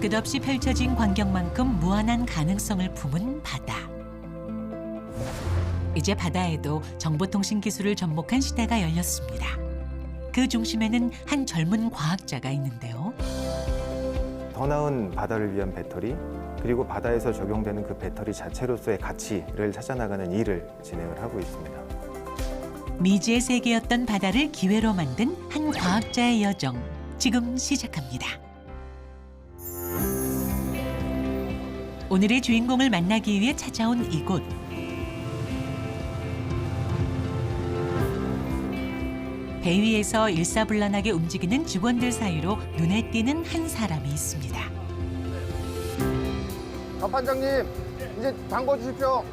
끝없이 펼쳐진 광경만큼 무한한 가능성을 품은 바다. 이제 바다에도 정보통신 기술을 접목한 시대가 열렸습니다. 그 중심에는 한 젊은 과학자가 있는데요. 더 나은 바다를 위한 배터리, 그리고 바다에서 적용되는 그 배터리 자체로서의 가치를 찾아나가는 일을 진행을 하고 있습니다. 미지의 세계였던 바다를 기회로 만든 한 과학자의 여정, 지금 시작합니다. 오늘의 주인공을 만나기 위해 찾아온 이곳. 배 위에서 일사불란하게 움직이는 직원들 사이로 눈에 띄는 한 사람이 있습니다. 반장님, 이제 담궈 주십시오.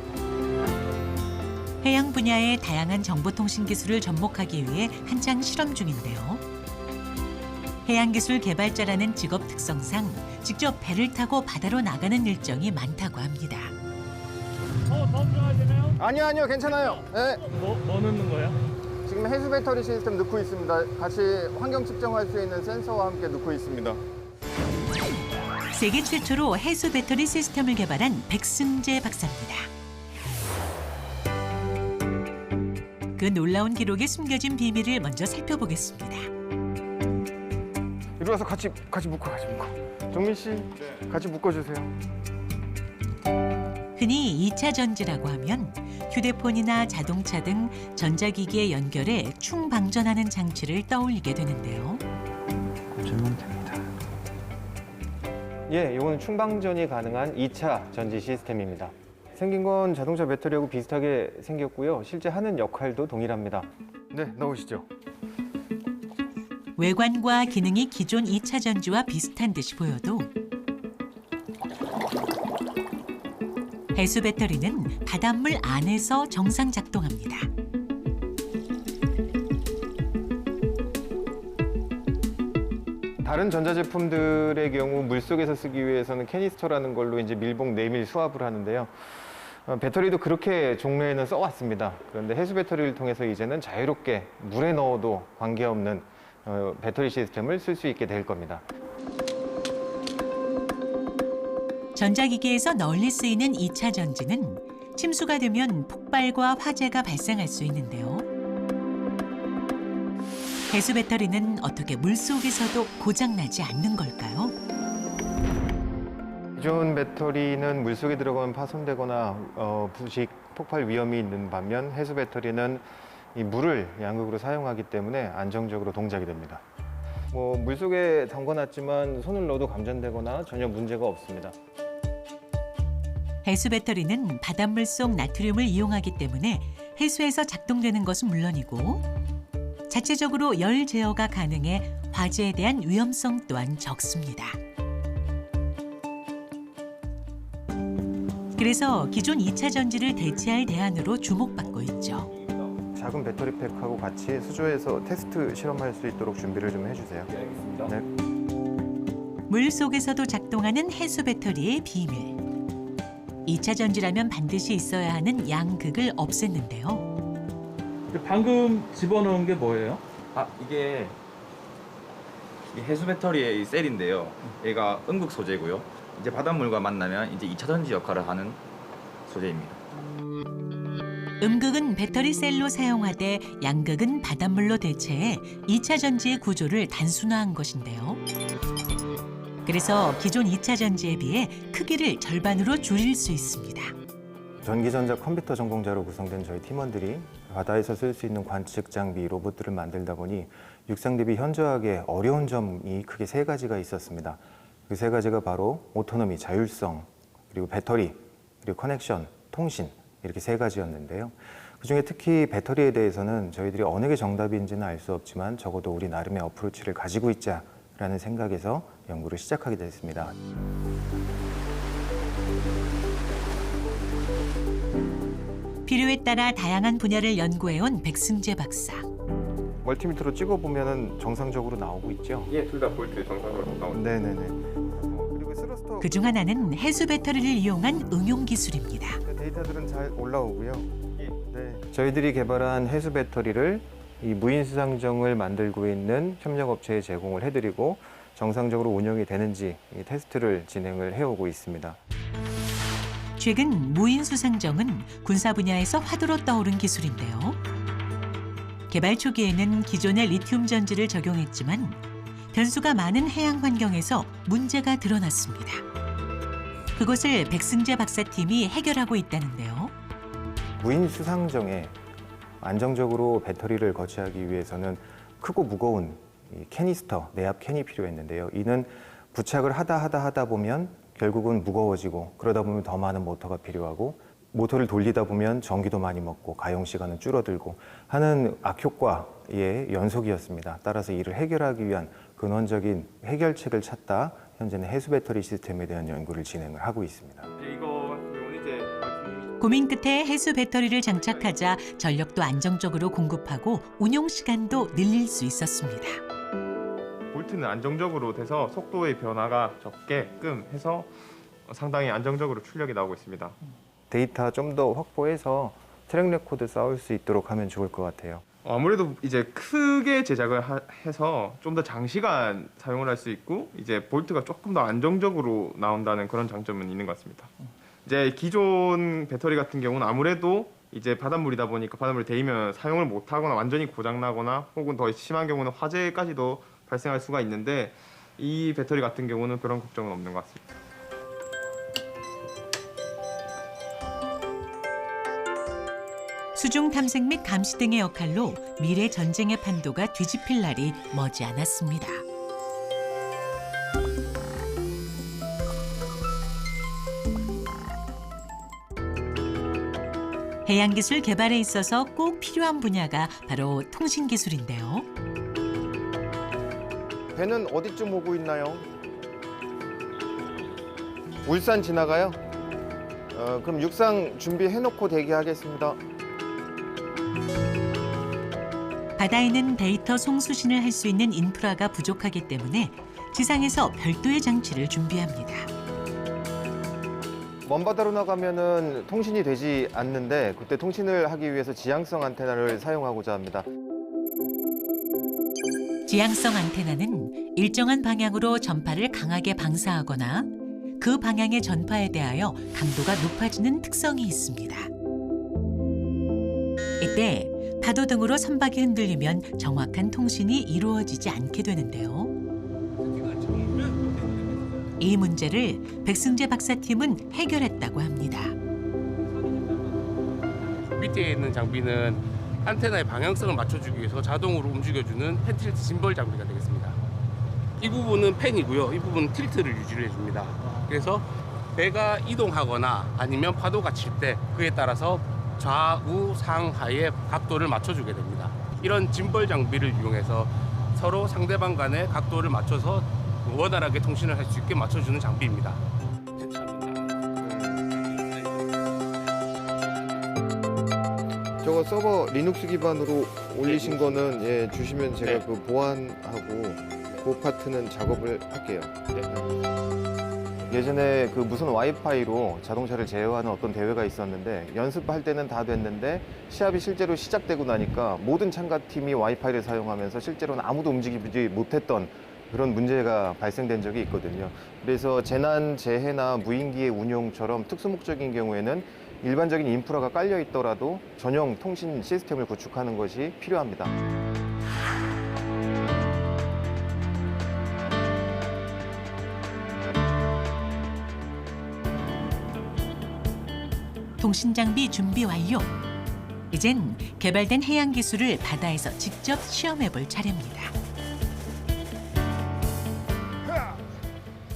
해양 분야의 다양한 정보통신 기술을 접목하기 위해 한창 실험 중인데요. 해양기술 개발자라는 직업 특성상 직접 배를 타고 바다로 나가는 일정이 많다고 합니다. 더 들어가야 되나요? 아니요, 괜찮아요. 네, 뭐 넣는 거예요? 지금 해수 배터리 시스템 넣고 있습니다. 같이 환경 측정할 수 있는 센서와 함께 넣고 있습니다. 세계 최초로 해수 배터리 시스템을 개발한 백승재 박사입니다. 그 놀라운 기록에 숨겨진 비밀을 먼저 살펴보겠습니다. 이리 와서 같이 묶어. 종민 씨, 같이 묶어주세요. 흔히 2차 전지라고 하면 휴대폰이나 자동차 등 전자기기에 연결해 충방전하는 장치를 떠올리게 되는데요. 꽂으면 됩니다. 예, 이거는 충방전이 가능한 2차 전지 시스템입니다. 생긴 건 자동차 배터리하고 비슷하게 생겼고요. 실제 하는 역할도 동일합니다. 네, 넣으시죠. 외관과 기능이 기존 2차 전지와 비슷한 듯이 보여도 해수 배터리는 바닷물 안에서 정상 작동합니다. 다른 전자제품들의 경우 물속에서 쓰기 위해서는 캐니스터라는 걸로 이제 밀봉, 내밀 수압을 하는데요. 배터리도 그렇게 종래에는 써왔습니다. 그런데 해수 배터리를 통해서 이제는 자유롭게 물에 넣어도 관계없는 배터리 시스템을 쓸 수 있게 될 겁니다. 전자기기에서 널리 쓰이는 2차 전지는 침수가 되면 폭발과 화재가 발생할 수 있는데요. 해수 배터리는 어떻게 물속에서도 고장나지 않는 걸까요? 기존 배터리는 물속에 들어가면 파손되거나 부식, 폭발 위험이 있는 반면 해수 배터리는 이 물을 양극으로 사용하기 때문에 안정적으로 동작이 됩니다. 물속에 담궈놨지만 손을 넣어도 감전되거나 전혀 문제가 없습니다. 해수 배터리는 바닷물 속 나트륨을 이용하기 때문에 해수에서 작동되는 것은 물론이고 자체적으로 열 제어가 가능해 화재에 대한 위험성 또한 적습니다. 그래서 기존 2차 전지를 대체할 대안으로 주목받고 있죠. 작은 배터리팩하고 같이 수조에서 테스트 실험할 수 있도록 준비를 좀 해주세요. 네, 알겠습니다. 네. 물 속에서도 작동하는 해수 배터리의 비밀. 2차 전지라면 반드시 있어야 하는 양극을 없앴는데요. 방금 집어넣은 게 뭐예요? 이게 이 해수 배터리의 이 셀인데요. 얘가 음극 소재고요. 이제 바닷물과 만나면 이제 2차 전지 역할을 하는 소재입니다. 음극은 배터리 셀로 사용하되 양극은 바닷물로 대체해 2차 전지의 구조를 단순화한 것인데요. 그래서 기존 2차 전지에 비해 크기를 절반으로 줄일 수 있습니다. 전기전자 컴퓨터 전공자로 구성된 저희 팀원들이 바다에서 쓸 수 있는 관측 장비, 로봇들을 만들다 보니 육상 대비 현저하게 어려운 점이 크게 3가지가 있었습니다. 그 3가지가 바로 오토노미, 자율성, 그리고 배터리, 그리고 커넥션, 통신 이렇게 3가지였는데요. 그중에 특히 배터리에 대해서는 저희들이 어느 게 정답인지는 알 수 없지만 적어도 우리 나름의 어프로치를 가지고 있자라는 생각에서 연구를 시작하게 됐습니다. 필요에 따라 다양한 분야를 연구해온 백승재 박사. 멀티미터로 찍어보면 정상적으로 나오고 있죠? 예, 둘 다 볼트 정상으로 나옵니다. 네네네. 그리고 스러스터 그중 하나는 해수 배터리를 이용한 응용 기술입니다. 데이터들은 잘 올라오고요. 네. 저희들이 개발한 해수 배터리를 이 무인 수상정을 만들고 있는 협력업체에 제공을 해드리고 정상적으로 운영이 되는지 이 테스트를 진행을 해오고 있습니다. 최근 무인 수상정은 군사 분야에서 화두로 떠오른 기술인데요. 개발 초기에는 기존의 리튬 전지를 적용했지만 변수가 많은 해양 환경에서 문제가 드러났습니다. 그것을 백승재 박사팀이 해결하고 있다는데요. 무인 수상정에 안정적으로 배터리를 거치하기 위해서는 크고 무거운 이 캐니스터, 내압 캔이 필요했는데요. 이는 부착을 하다 보면 결국은 무거워지고 그러다 보면 더 많은 모터가 필요하고 모터를 돌리다 보면 전기도 많이 먹고 가용 시간은 줄어들고 하는 악효과의 연속이었습니다. 따라서 이를 해결하기 위한 근원적인 해결책을 찾다 현재는 해수 배터리 시스템에 대한 연구를 진행을 하고 있습니다. 고민 끝에 해수 배터리를 장착하자 전력도 안정적으로 공급하고 운용 시간도 늘릴 수 있었습니다. 볼트는 안정적으로 돼서 속도의 변화가 적게끔 해서 상당히 안정적으로 출력이 나오고 있습니다. 데이터 좀 더 확보해서 트랙 레코드 쌓을 수 있도록 하면 좋을 것 같아요. 아무래도 이제 크게 제작을 해서 좀 더 장시간 사용을 할 수 있고 이제 볼트가 조금 더 안정적으로 나온다는 그런 장점은 있는 것 같습니다. 이제 기존 배터리 같은 경우는 아무래도 이제 바닷물이다 보니까 바닷물에 데이면 사용을 못하거나 완전히 고장나거나 혹은 더 심한 경우는 화재까지도 발생할 수가 있는데 이 배터리 같은 경우는 그런 걱정은 없는 것 같습니다. 수중 탐색 및 감시 등의 역할로 미래 전쟁의 판도가 뒤집힐 날이 머지 않았습니다. 해양기술 개발에 있어서 꼭 필요한 분야가 바로 통신기술인데요. 배는 어디쯤 오고 있나요? 울산 지나가요? 그럼 육상 준비해놓고 대기하겠습니다. 바다에는 데이터 송수신을 할 수 있는 인프라가 부족하기 때문에 지상에서 별도의 장치를 준비합니다. 먼 바다로 나가면은 통신이 되지 않는데 그때 통신을 하기 위해서 지향성 안테나를 사용하고자 합니다. 지향성 안테나는 일정한 방향으로 전파를 강하게 방사하거나 그 방향의 전파에 대하여 강도가 높아지는 특성이 있습니다. 이때 파도 등으로 선박이 흔들리면 정확한 통신이 이루어지지 않게 되는데요. 이 문제를 백승재 박사팀은 해결했다고 합니다. 밑에 있는 장비는 안테나의 방향성을 맞춰주기 위해서 자동으로 움직여주는 팬 틸트 짐벌 장비가 되겠습니다. 이 부분은 팬이고요. 이 부분은 틸트를 유지를 해줍니다. 그래서 배가 이동하거나 아니면 파도가 칠 때 그에 따라서 좌우 상하의 각도를 맞춰주게 됩니다. 이런 짐벌 장비를 이용해서 서로 상대방 간의 각도를 맞춰서 원활하게 통신을 할 수 있게 맞춰주는 장비입니다. 저거 서버 리눅스 기반으로 올리신 거는 예, 주시면 제가 네. 그 보완하고 그 파트는 작업을 할게요. 예전에 그 무선 와이파이로 자동차를 제어하는 어떤 대회가 있었는데 연습할 때는 다 됐는데 시합이 실제로 시작되고 나니까 모든 참가팀이 와이파이를 사용하면서 실제로는 아무도 움직이지 못했던 그런 문제가 발생된 적이 있거든요. 그래서 재난, 재해나 무인기의 운용처럼 특수목적인 경우에는 일반적인 인프라가 깔려 있더라도 전용 통신 시스템을 구축하는 것이 필요합니다. 통신 장비 준비 완료. 이젠 개발된 해양 기술을 바다에서 직접 시험해 볼 차례입니다.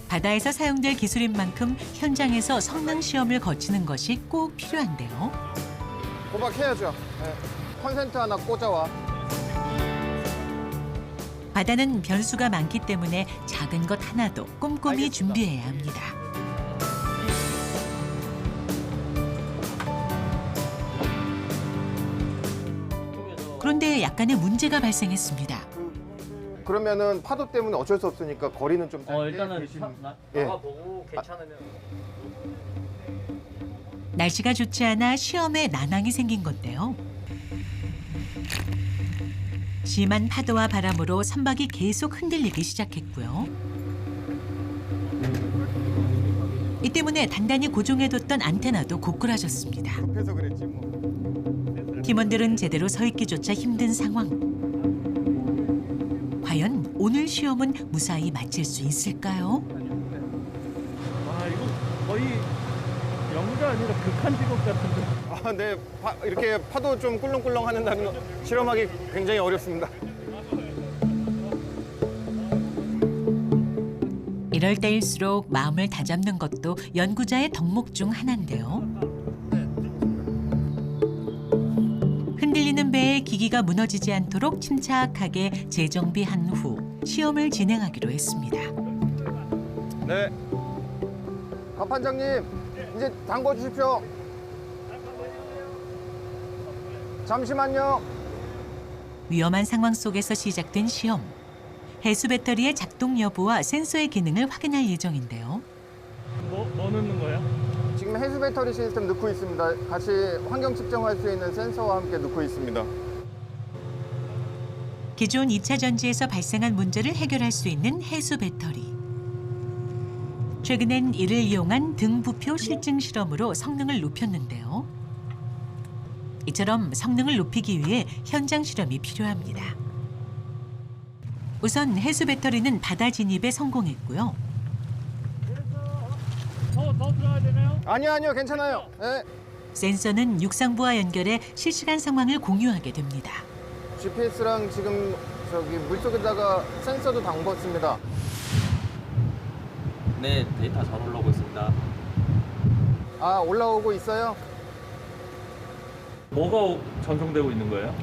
바다에서 사용될 기술인 만큼 현장에서 성능 시험을 거치는 것이 꼭 필요한데요. 호박해야죠. 네. 컨센트 하나 꽂아와. 바다는 변수가 많기 때문에 작은 것 하나도 꼼꼼히 알겠습니다. 준비해야 합니다. 그런데 약간의 문제가 발생했습니다. 그러면은 파도 때문에 어쩔 수 없으니까 거리는 좀 짧게 일단은 예. 나가보고 괜찮으면 날씨가 좋지 않아 시험에 난항이 생긴 건데요. 심한 파도와 바람으로 선박이 계속 흔들리기 시작했고요. 이 때문에 단단히 고정해뒀던 안테나도 고꾸라졌습니다. 급해서 그랬지 뭐. 팀원들은 제대로 서 있기조차 힘든 상황. 과연 오늘 시험은 무사히 마칠 수 있을까요? 아 이거 거의 연구가 아니라 극한 직업 같은데. 아, 네. 이렇게 파도 좀 꿀렁꿀렁 하는 거 실험하기 굉장히 어렵습니다. 이럴 때일수록 마음을 다잡는 것도 연구자의 덕목 중 하나인데요. 흔들리는 배의 기기가 무너지지 않도록 침착하게 재정비한 후 시험을 진행하기로 했습니다. 네. 박 판장님, 이제 담궈 주십시오. 잠시만요. 위험한 상황 속에서 시작된 시험. 해수 배터리의 작동 여부와 센서의 기능을 확인할 예정인데요. 뭐 넣는 거야? 지금 해수 배터리 시스템 넣고 있습니다. 같이 환경 측정할 수 있는 센서와 함께 넣고 있습니다. 기존 2차 전지에서 발생한 문제를 해결할 수 있는 해수 배터리. 최근엔 이를 이용한 등부표 실증 실험으로 성능을 높였는데요. 이처럼 성능을 높이기 위해 현장 실험이 필요합니다. 우선 해수 배터리는 바다 진입에 성공했고요. 더 들어가야 되나요? 아니요, 괜찮아요. 네. 센서는 육상부와 연결해 실시간 상황을 공유하게 됩니다. GPS랑 지금 저기 물속에다가 센서도 담궜습니다. 네, 데이터 잘 올라오고 있습니다. 아, 올라오고 있어요? 뭐가 전송되고 있는 거예요?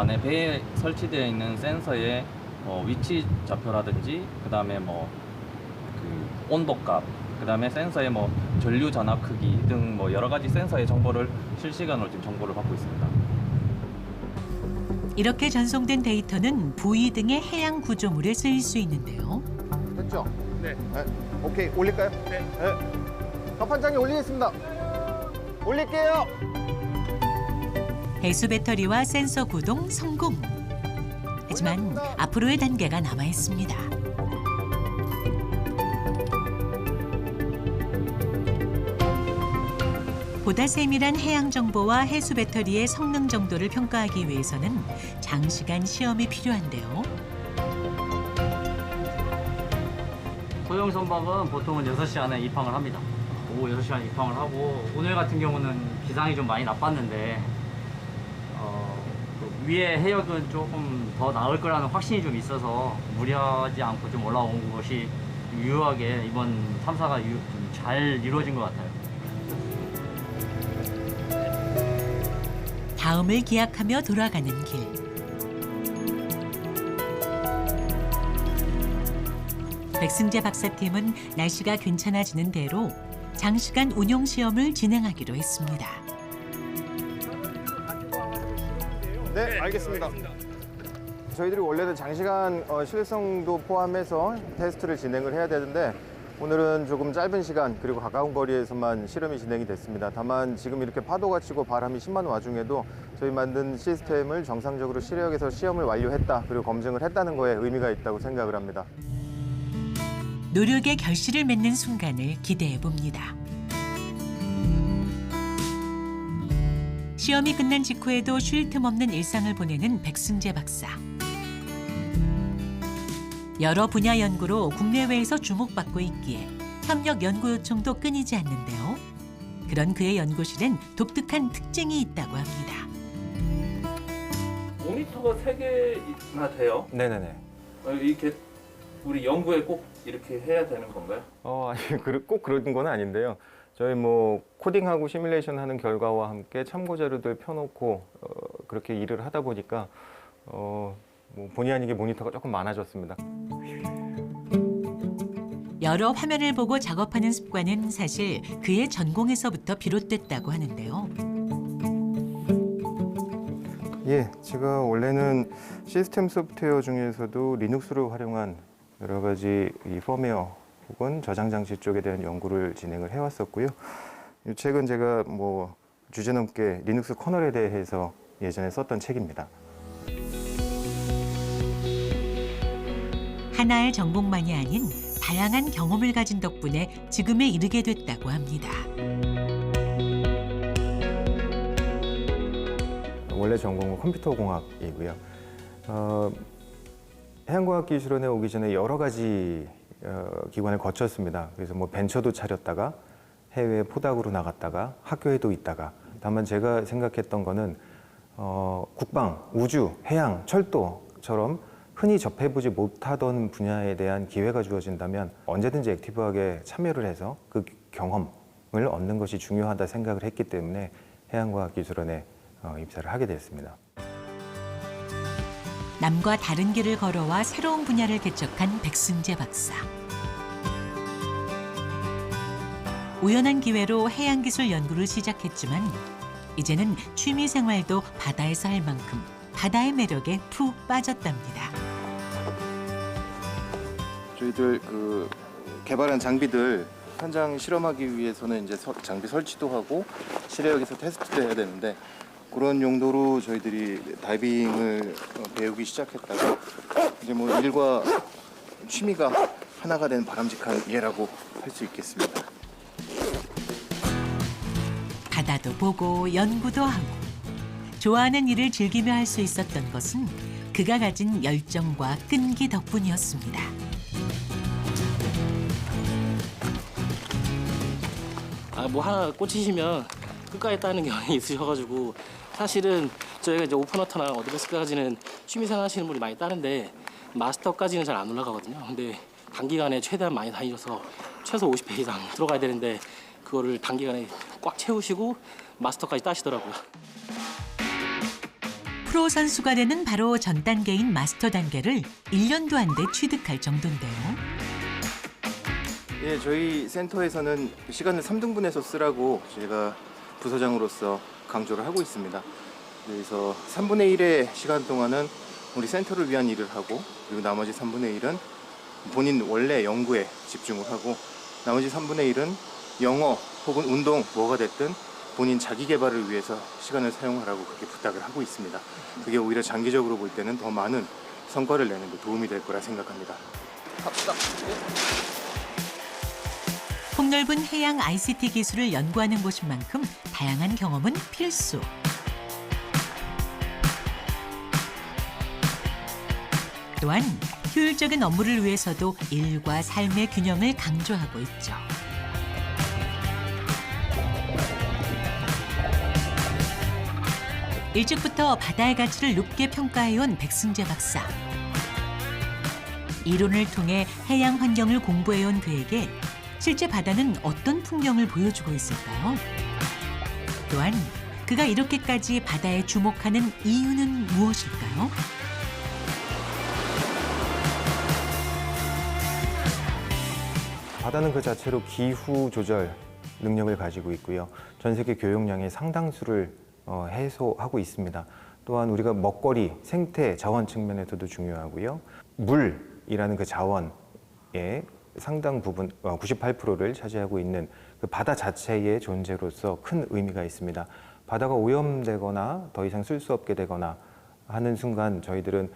네, 배에 설치되어 있는 센서의 위치 좌표라든지 그다음에 그 온도값, 그다음에 센서의 전류 전압 크기 등 여러 가지 센서의 정보를 실시간으로 지금 정보를 받고 있습니다. 이렇게 전송된 데이터는 부위 등의 해양 구조물에 쓰일 수 있는데요. 됐죠? 네. 오케이, 올릴까요? 네. 박 판장님 올리겠습니다. 올릴게요. 해수 배터리와 센서 구동 성공. 하지만 앞으로의 단계가 남아 있습니다. 보다 세밀한 해양 정보와 해수 배터리의 성능 정도를 평가하기 위해서는 장시간 시험이 필요한데요. 소형 선박은 보통은 6시 안에 입항을 합니다. 오후 6시 안에 입항을 하고 오늘 같은 경우는 기상이 좀 많이 나빴는데 위에 해역은 조금 더 나을 거라는 확신이 좀 있어서 무리하지 않고 좀 올라온 것이 유효하게 이번 탐사가 좀 잘 이루어진 것 같아요. 다음을 기약하며 돌아가는 길. 백승재 박사팀은 날씨가 괜찮아지는 대로 장시간 운용 시험을 진행하기로 했습니다. 네, 알겠습니다. 저희들이 원래는 장시간 실성도 포함해서 테스트를 진행을 해야 되는데 오늘은 조금 짧은 시간 그리고 가까운 거리에서만 실험이 진행이 됐습니다. 다만 지금 이렇게 파도가 치고 바람이 심한 와중에도 저희 만든 시스템을 정상적으로 실역에서 시험을 완료했다 그리고 검증을 했다는 거에 의미가 있다고 생각을 합니다. 노력의 결실을 맺는 순간을 기대해 봅니다. 시험이 끝난 직후에도 쉴 틈 없는 일상을 보내는 백승재 박사. 여러 분야 연구로 국내외에서 주목받고 있기에 협력 연구 요청도 끊이지 않는데요. 그런 그의 연구실엔 독특한 특징이 있다고 합니다. 모니터가 3개나 돼요? 네네네. 이렇게 우리 연구에 꼭 이렇게 해야 되는 건가요? 아니, 꼭 그런 건 아닌데요. 저희 코딩하고 시뮬레이션 하는 결과와 함께 참고 자료들 펴놓고 그렇게 일을 하다 보니까 본의 아니게 모니터가 조금 많아졌습니다. 여러 화면을 보고 작업하는 습관은 사실 그의 전공에서부터 비롯됐다고 하는데요. 예, 제가 원래는 시스템 소프트웨어 중에서도 리눅스를 활용한 여러 가지 이 펌웨어 혹은 저장 장치 쪽에 대한 연구를 진행을 해왔었고요. 최근 제가 주제 넘게 리눅스 커널에 대해서 예전에 썼던 책입니다. 하나의 정보만이 아닌 다양한 경험을 가진 덕분에 지금에 이르게 됐다고 합니다. 원래 전공은 컴퓨터공학이고요. 해양과학기술원에 오기 전에 여러 가지 기관을 거쳤습니다. 그래서 뭐 벤처도 차렸다가 해외 포닥으로 나갔다가 학교에도 있다가, 다만 제가 생각했던 거는 국방, 우주, 해양, 철도처럼 흔히 접해보지 못하던 분야에 대한 기회가 주어진다면 언제든지 액티브하게 참여를 해서 그 경험을 얻는 것이 중요하다 생각을 했기 때문에 해양과학기술원에 입사를 하게 됐습니다. 남과 다른 길을 걸어와 새로운 분야를 개척한 백승재 박사. 우연한 기회로 해양기술 연구를 시작했지만 이제는 취미 생활도 바다에서 할 만큼 바다의 매력에 푹 빠졌답니다. 저희들 개발한 장비들 현장 실험하기 위해서는 이제 장비 설치도 하고 실외역에서 테스트도 해야 되는데, 그런 용도로 저희들이 다이빙을 배우기 시작했다가 이제 뭐 일과 취미가 하나가 된 바람직한 예라고 할 수 있겠습니다. 바다도 보고 연구도 하고 좋아하는 일을 즐기며 할 수 있었던 것은 그가 가진 열정과 끈기 덕분이었습니다. 뭐 하나 꽂히시면 끝까지 따는 경향이 있으셔가지고, 사실은 저희가 이제 오픈워터나 어드밴스까지는 취미생활 하시는 분이 많이 따는데 마스터까지는 잘 안 올라가거든요. 근데 단기간에 최대한 많이 다니셔서 최소 50회 이상 들어가야 되는데 그거를 단기간에 꽉 채우시고 마스터까지 따시더라고요. 프로 선수가 되는 바로 전 단계인 마스터 단계를 1년도 안 돼 취득할 정도인데요. 예, 저희 센터에서는 시간을 3등분해서 쓰라고 제가 부서장으로서 강조를 하고 있습니다. 그래서 3분의 1의 시간 동안은 우리 센터를 위한 일을 하고, 그리고 나머지 3분의 1은 본인 원래 연구에 집중을 하고, 나머지 3분의 1은 영어 혹은 운동 뭐가 됐든 본인 자기 개발을 위해서 시간을 사용하라고 그렇게 부탁을 하고 있습니다. 그게 오히려 장기적으로 볼 때는 더 많은 성과를 내는 데 도움이 될 거라 생각합니다. 폭넓은 해양 ICT 기술을 연구하는 곳인 만큼 다양한 경험은 필수. 또한 효율적인 업무를 위해서도 일과 삶의 균형을 강조하고 있죠. 일찍부터 바다의 가치를 높게 평가해온 백승재 박사. 이론을 통해 해양 환경을 공부해온 그에게 실제 바다는 어떤 풍경을 보여주고 있을까요? 또한 그가 이렇게까지 바다에 주목하는 이유는 무엇일까요? 바다는 그 자체로 기후 조절 능력을 가지고 있고요. 전 세계 교역량의 상당수를 해소하고 있습니다. 또한 우리가 먹거리, 생태, 자원 측면에서도 중요하고요. 물이라는 그 자원의 상당 부분, 98%를 차지하고 있는 그 바다 자체의 존재로서 큰 의미가 있습니다. 바다가 오염되거나 더 이상 쓸 수 없게 되거나 하는 순간 저희들은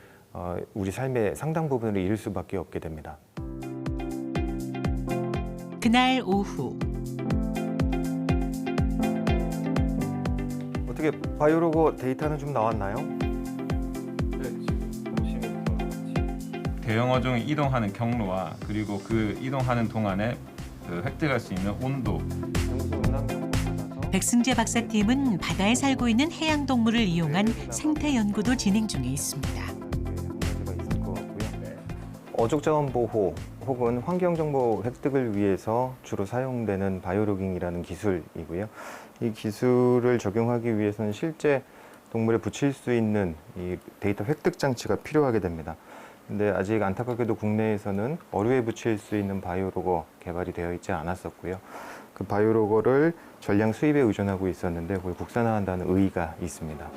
우리 삶의 상당 부분을 잃을 수밖에 없게 됩니다. 그날 오후. 어떻게 바이오로그 데이터는 좀 나왔나요? 대형 어종이 이동하는 경로와 그리고 그 이동하는 동안에 획득할 수 있는 온도. 백승재 박사팀은 바다에 살고 있는 해양 동물을 이용한 생태 연구도 진행 중에 있습니다. 어족자원 보호 혹은 환경정보 획득을 위해서 주로 사용되는 바이오로깅이라는 기술이고요. 이 기술을 적용하기 위해서는 실제 동물에 붙일 수 있는 이 데이터 획득 장치가 필요하게 됩니다. 근데 아직 안타깝게도 국내에서는 어류에 붙일 수 있는 바이오로거 개발이 되어 있지 않았었고요. 그 바이오로거를 전량 수입에 의존하고 있었는데 그걸 국산화한다는 의의가 있습니다.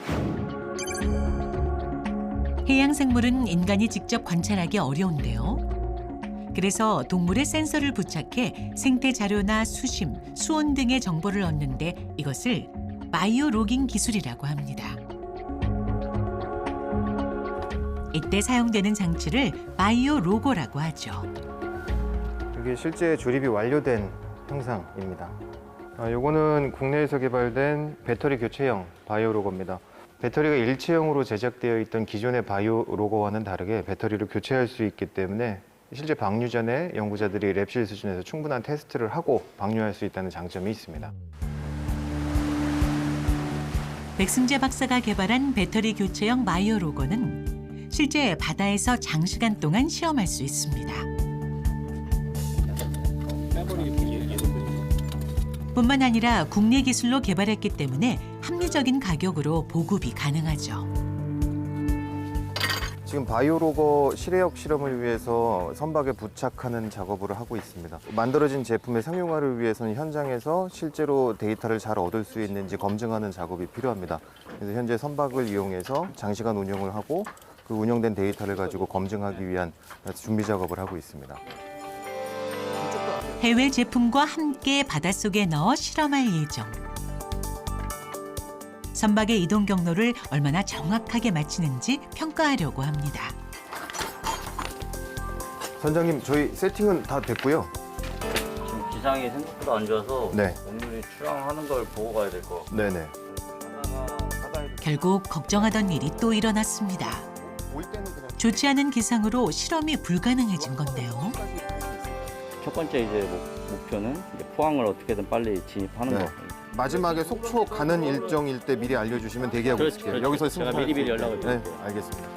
해양 생물은 인간이 직접 관찰하기 어려운데요. 그래서 동물의 센서를 부착해 생태 자료나 수심, 수온 등의 정보를 얻는데 이것을 바이오로깅 기술이라고 합니다. 이때 사용되는 장치를 바이오 로고라고 하죠. 이게 실제 조립이 완료된 형상입니다. 요거는 국내에서 개발된 배터리 교체형 바이오 로고입니다. 배터리가 일체형으로 제작되어 있던 기존의 바이오 로고와는 다르게 배터리를 교체할 수 있기 때문에 실제 방류 전에 연구자들이 랩실 수준에서 충분한 테스트를 하고 방류할 수 있다는 장점이 있습니다. 백승재 박사가 개발한 배터리 교체형 바이오 로고는 실제 바다에서 장시간 동안 시험할 수 있습니다. 뿐만 아니라 국내 기술로 개발했기 때문에 합리적인 가격으로 보급이 가능하죠. 지금 바이오 로고 실외역 실험을 위해서 선박에 부착하는 작업을 하고 있습니다. 만들어진 제품의 상용화를 위해서는 현장에서 실제로 데이터를 잘 얻을 수 있는지 검증하는 작업이 필요합니다. 그래서 현재 선박을 이용해서 장시간 운영을 하고 그 운영된 데이터를 가지고 검증하기 위한 준비 작업을 하고 있습니다. 해외 제품과 함께 바닷속에 넣어 실험할 예정. 선박의 이동 경로를 얼마나 정확하게 맞추는지 평가하려고 합니다. 선장님, 저희 세팅은 다 됐고요. 지금 기상이 생각보다 안 좋아서 네. 오늘이 출항하는 걸 보고 가야 될 것 같아요. 네네. 결국 걱정하던 일이 또 일어났습니다. 좋지 않은 기상으로 실험이 불가능해진 건데요. 첫 번째 이제 목표는 이제 포항을 어떻게든 빨리 진입하는 네. 거. 마지막에 속초 가는 일정일 때 미리 알려주시면 대기하고 그렇죠, 있을게요. 그렇죠. 여기서 제가 승부할 미리 수 연락을 있게. 네, 드릴게요. 알겠습니다.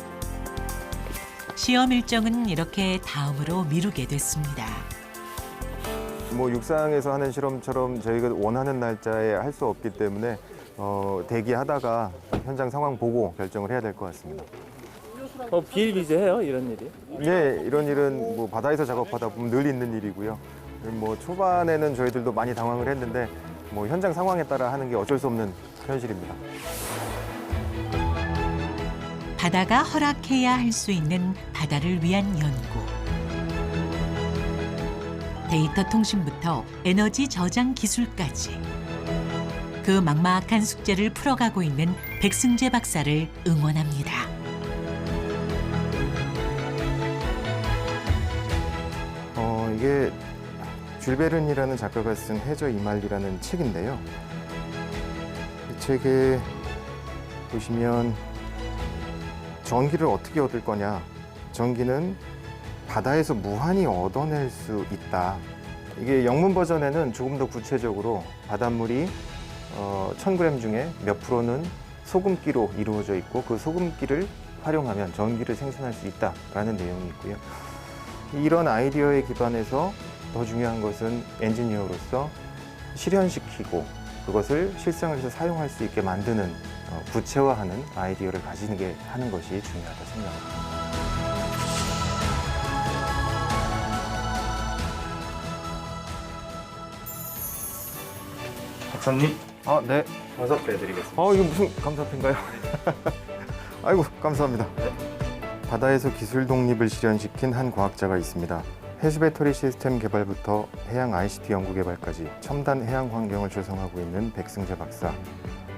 시험 일정은 이렇게 다음으로 미루게 됐습니다. 뭐 육상에서 하는 실험처럼 저희가 원하는 날짜에 할 수 없기 때문에 대기하다가 현장 상황 보고 결정을 해야 될 것 같습니다. 비일비재해요 이런 일이? 예, 이런 일은 뭐 바다에서 작업하다 보면 늘 있는 일이고요. 뭐 초반에는 저희들도 많이 당황을 했는데 뭐 현장 상황에 따라 하는 게 어쩔 수 없는 현실입니다. 바다가 허락해야 할 수 있는 바다를 위한 연구. 데이터 통신부터 에너지 저장 기술까지. 그 막막한 숙제를 풀어가고 있는 백승재 박사를 응원합니다. 이게 줄 베른이라는 작가가 쓴 해저 이말리라는 책인데요. 이 책에 보시면 전기를 어떻게 얻을 거냐. 전기는 바다에서 무한히 얻어낼 수 있다. 이게 영문 버전에는 조금 더 구체적으로 바닷물이 1000g 중에 몇 프로는 소금기로 이루어져 있고 그 소금기를 활용하면 전기를 생산할 수 있다라는 내용이 있고요. 이런 아이디어에 기반해서 더 중요한 것은 엔지니어로서 실현시키고 그것을 실생활에서 사용할 수 있게 만드는 구체화하는 아이디어를 가지는 게 하는 것이 중요하다 생각합니다. 박사님. 아, 네. 감사패 드리겠습니다. 이거 무슨 감사패인가요? 아이고, 감사합니다. 바다에서 기술 독립을 실현시킨 한 과학자가 있습니다. 해수 배터리 시스템 개발부터 해양 ICT 연구 개발까지 첨단 해양 환경을 조성하고 있는 백승재 박사.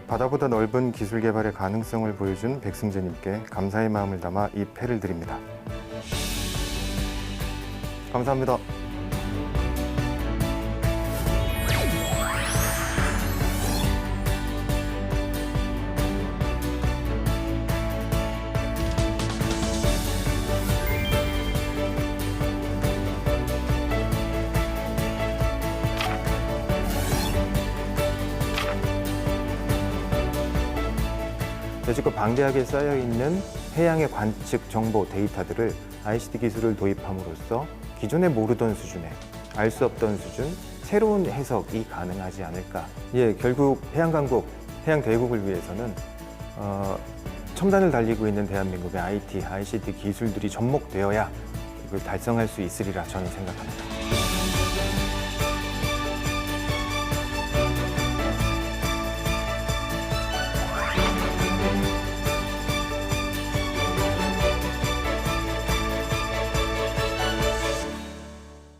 바다보다 넓은 기술 개발의 가능성을 보여준 백승재님께 감사의 마음을 담아 이 패를 드립니다. 감사합니다. 여지껏 방대하게 쌓여있는 해양의 관측 정보 데이터들을 ICT 기술을 도입함으로써 기존에 모르던 수준에 알 수 없던 수준 새로운 해석이 가능하지 않을까. 결국 해양강국, 해양대국을 위해서는 첨단을 달리고 있는 대한민국의 IT, ICT 기술들이 접목되어야 이걸 달성할 수 있으리라 저는 생각합니다.